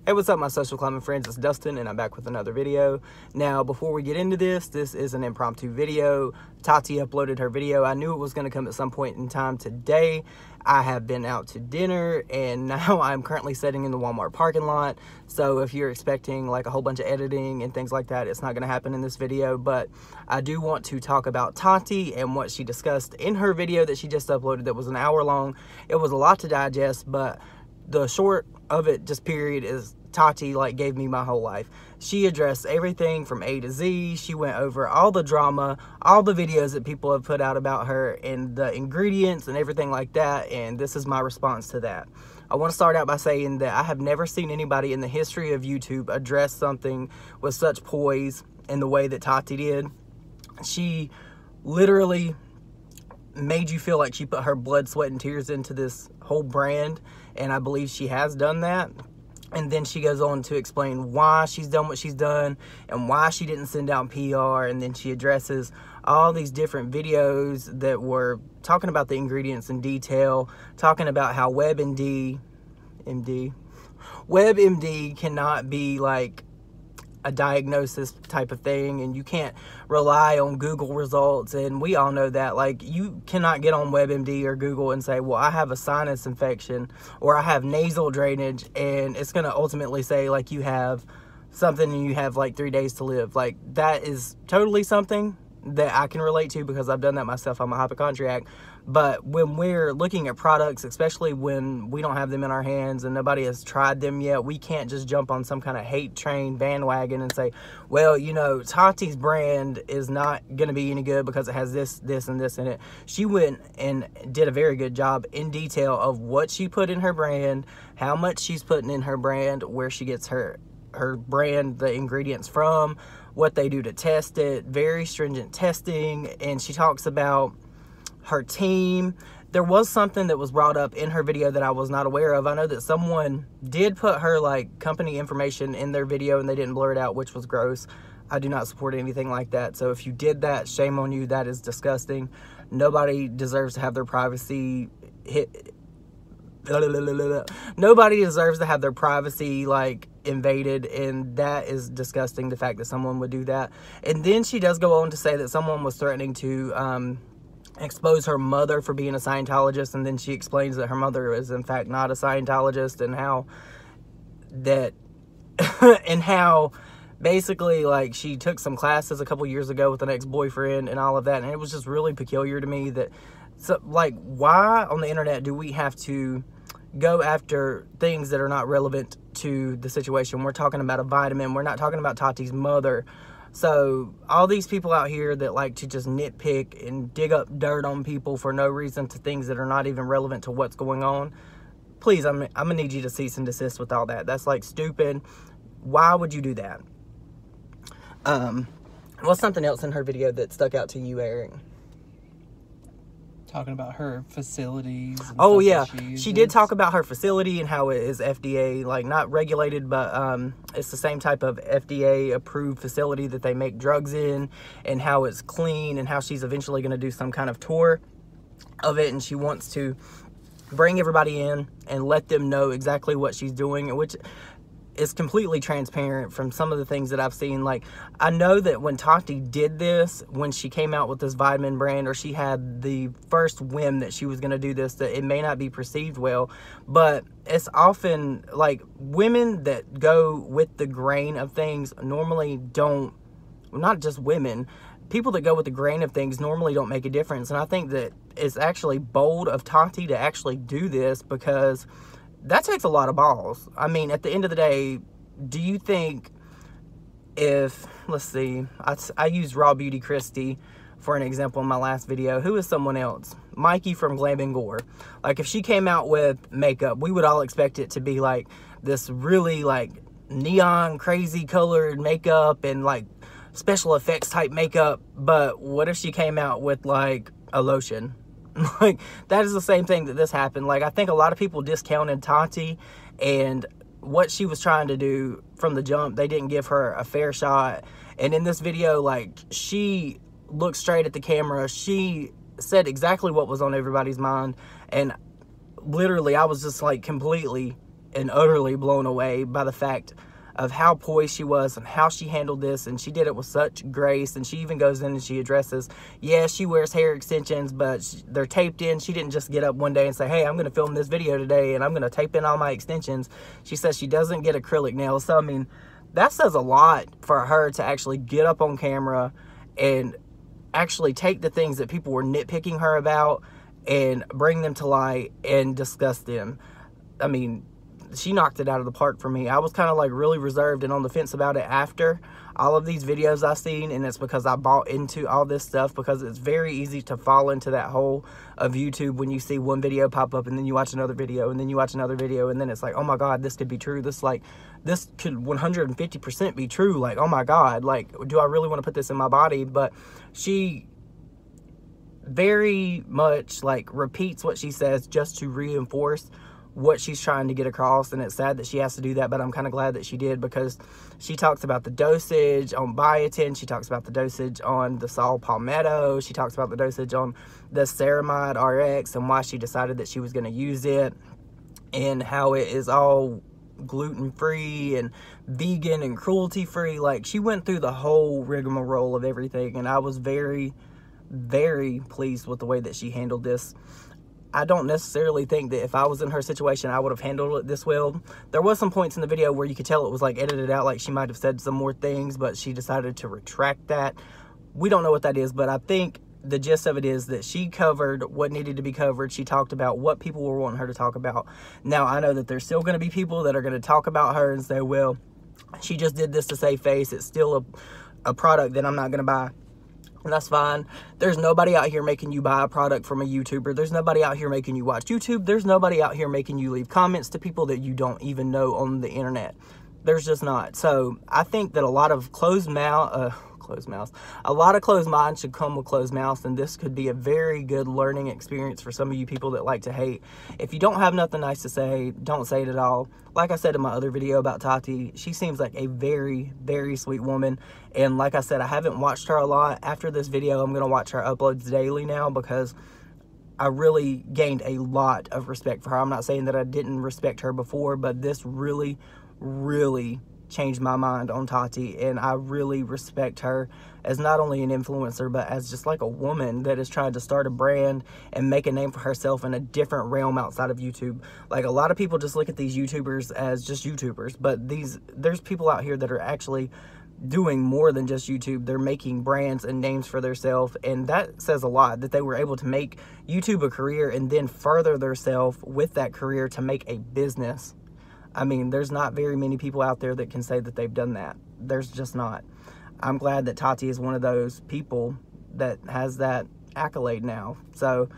Hey, what's up, my social climbing friends? It's Dustin, and I'm back with another video. Now, before we get into this is an impromptu video. Tati uploaded her video. I knew it was going to come at some point in time today. I have been out to dinner, and now I'm currently sitting in the Walmart parking lot. So if you're expecting like a whole bunch of editing and things like that, it's not going to happen in this video. But I do want to talk about Tati and what she discussed in her video that she just uploaded that was an hour long. It was a lot to digest, but the short of it, just period, is Tati like gave me my whole life. She addressed everything from A to Z. She went over all the drama, all the videos that people have put out about her and the ingredients and everything like that, and this is my response to that. I want to start out by saying that I have never seen anybody in the history of YouTube address something with such poise in the way that Tati did. She literally made you feel like she put her blood, sweat, and tears into this whole brand, and I believe she has done that. And then she goes on to explain why she's done what she's done and why she didn't send out PR. And then she addresses all these different videos that were talking about the ingredients in detail, talking about how WebMD cannot be like a diagnosis type of thing, and you can't rely on Google results, and we all know that. Like, you cannot get on WebMD or Google and say, well, I have a sinus infection or I have nasal drainage, and it's going to ultimately say like you have something and you have like 3 days to live. Like, that is totally something that I can relate to because I've done that myself. I'm a hypochondriac. But when we're looking at products, especially when we don't have them in our hands and nobody has tried them yet, we can't just jump on some kind of hate train bandwagon and say, well, you know, Tati's brand is not going to be any good because it has this, this, and this in it. She went and did a very good job in detail of what she put in her brand, how much she's putting in her brand, where she gets her brand, the ingredients from, what they do to test it, very stringent testing. And she talks about her team. There was something that was brought up in her video that I was not aware of. I know that someone did put her like company information in their video and they didn't blur it out, which was gross. I do not support anything like that. So if you did that, shame on you. That is disgusting. Nobody deserves to have their privacy nobody deserves to have their privacy like invaded, and that is disgusting, the fact that someone would do that. And then she does go on to say that someone was threatening to expose her mother for being a Scientologist, and then she explains that her mother is in fact not a Scientologist, and how that and how basically like she took some classes a couple years ago with an ex-boyfriend and all of that. And it was just really peculiar to me that, so like, why on the internet do we have to go after things that are not relevant to the situation? We're talking about a vitamin. We're not talking about Tati's mother. So all these people out here that like to just nitpick and dig up dirt on people for no reason to things that are not even relevant to what's going on, please, I'm gonna need you to cease and desist with all that. That's like stupid. Why would you do that? What's something else in her video that stuck out to you, Eric? Talking about her facilities. And oh yeah, she did talk about her facility and how it is FDA, like not regulated, but it's the same type of FDA approved facility that they make drugs in, and how it's clean, and how she's eventually going to do some kind of tour of it, and she wants to bring everybody in and let them know exactly what she's doing, which is completely transparent from some of the things that I've seen. Like, I know that when Tati did this, when she came out with this vitamin brand, or she had the first whim that she was going to do this, that it may not be perceived well, but it's often like women that go with the grain of things normally don't, not just women, people that go with the grain of things normally don't make a difference. And I think that it's actually bold of Tati to actually do this, because that takes a lot of balls. I mean, at the end of the day, do you think if, let's see, I used Raw Beauty Christy for an example in my last video. Who is someone else? Mikey from Glam and Gore. Like, if she came out with makeup, we would all expect it to be like this really like neon crazy colored makeup and like special effects type makeup. But what if she came out with like a lotion? Like, that is the same thing that this happened. Like, I think a lot of people discounted Tati and what she was trying to do from the jump. They didn't give her a fair shot. And in this video, like, she looked straight at the camera. She said exactly what was on everybody's mind. And literally, I was just like completely and utterly blown away by the fact of how poised she was and how she handled this, and she did it with such grace. And she even goes in and she addresses, yeah, she wears hair extensions, but they're taped in. She didn't just get up one day and say, hey, I'm going to film this video today and I'm going to tape in all my extensions. She says she doesn't get acrylic nails. So I mean, that says a lot for her to actually get up on camera and actually take the things that people were nitpicking her about and bring them to light and discuss them. I mean, she knocked it out of the park for me. I was kind of like really reserved and on the fence about it after all of these videos I've seen, and it's because I bought into all this stuff, because it's very easy to fall into that hole of YouTube when you see one video pop up and then you watch another video and then you watch another video, and then it's like, oh my God, this could be true. This could 150% be true. Like, oh my God, like, do I really want to put this in my body? But she very much like repeats what she says just to reinforce what she's trying to get across. And it's sad that she has to do that, but I'm kind of glad that she did, because she talks about the dosage on biotin, she talks about the dosage on the saw palmetto, she talks about the dosage on the ceramide RX and why she decided that she was going to use it, and how it is all gluten-free and vegan and cruelty-free. Like, she went through the whole rigmarole of everything, and I was very, very pleased with the way that she handled this. I don't necessarily think that if I was in her situation, I would have handled it this well. There was some points in the video where you could tell it was like edited out, like she might have said some more things, but she decided to retract that. We don't know what that is, but I think the gist of it is that she covered what needed to be covered. She talked about what people were wanting her to talk about. Now, I know that there's still going to be people that are going to talk about her and say, well, she just did this to save face. It's still a product that I'm not going to buy. And that's fine. There's nobody out here making you buy a product from a YouTuber. There's nobody out here making you watch YouTube. There's nobody out here making you leave comments to people that you don't even know on the internet. There's just not. So I think that a lot of closed minds should come with closed mouths, and this could be a very good learning experience for some of you people that like to hate. If you don't have nothing nice to say, don't say it at all. Like I said in my other video about Tati, she seems like a very, very sweet woman. And like I said, I haven't watched her a lot. After this video, I'm going to watch her uploads daily now, because I really gained a lot of respect for her. I'm not saying that I didn't respect her before, but this really, really changed my mind on Tati, and I really respect her as not only an influencer, but as just like a woman that is trying to start a brand and make a name for herself in a different realm outside of YouTube. Like, a lot of people just look at these YouTubers as just YouTubers, but there's people out here that are actually doing more than just YouTube. They're making brands and names for themselves, and that says a lot, that they were able to make YouTube a career and then further themselves with that career to make a business. I mean, there's not very many people out there that can say that they've done that. There's just not. I'm glad that Tati is one of those people that has that accolade now. So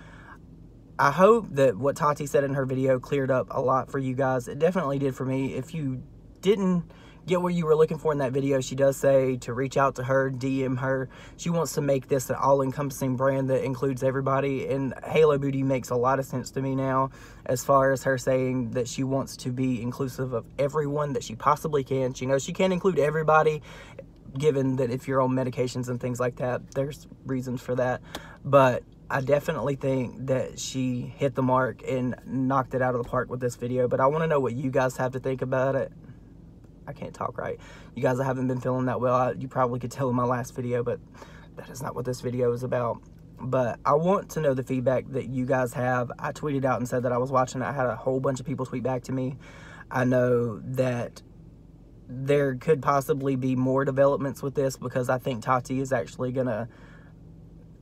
I hope that what Tati said in her video cleared up a lot for you guys. It definitely did for me. If you didn't get what you were looking for in that video, she does say to reach out to her, DM her. She wants to make this an all-encompassing brand that includes everybody, and Halo Booty makes a lot of sense to me now, as far as her saying that she wants to be inclusive of everyone that she possibly can. She knows she can't include everybody, given that if you're on medications and things like that, there's reasons for that. But I definitely think that she hit the mark and knocked it out of the park with this video. But I want to know what you guys have to think about it. I can't talk right. You guys, I haven't been feeling that well. You probably could tell in my last video, but that is not what this video is about. But I want to know the feedback that you guys have. I tweeted out and said that I was watching it. I had a whole bunch of people tweet back to me. I know that there could possibly be more developments with this, because I think Tati is actually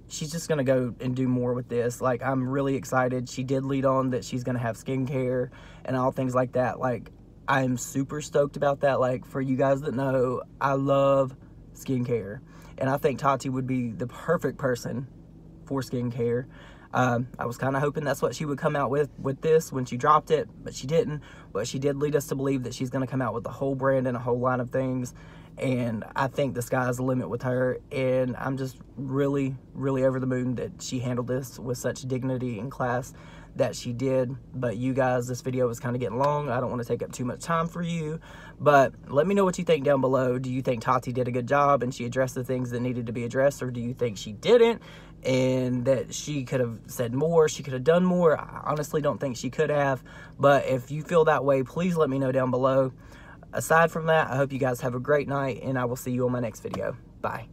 she's just gonna go and do more with this. Like, I'm really excited. She did lead on that she's gonna have skincare and all things like that. Like, I'm super stoked about that. Like, for you guys that know, I love skincare, and I think Tati would be the perfect person for skincare. I was kind of hoping that's what she would come out with this when she dropped it, but she didn't. But she did lead us to believe that she's going to come out with a whole brand and a whole line of things, and I think the sky's the limit with her, and I'm just really, really over the moon that she handled this with such dignity and class. that she did. But you guys, this video is kind of getting long. I don't want to take up too much time for you, but let me know what you think down below. Do you think Tati did a good job and she addressed the things that needed to be addressed, or do you think she didn't and that she could have said more, she could have done more? I honestly don't think she could have, but if you feel that way, please let me know down below. Aside from that, I hope you guys have a great night, and I will see you on my next video. Bye.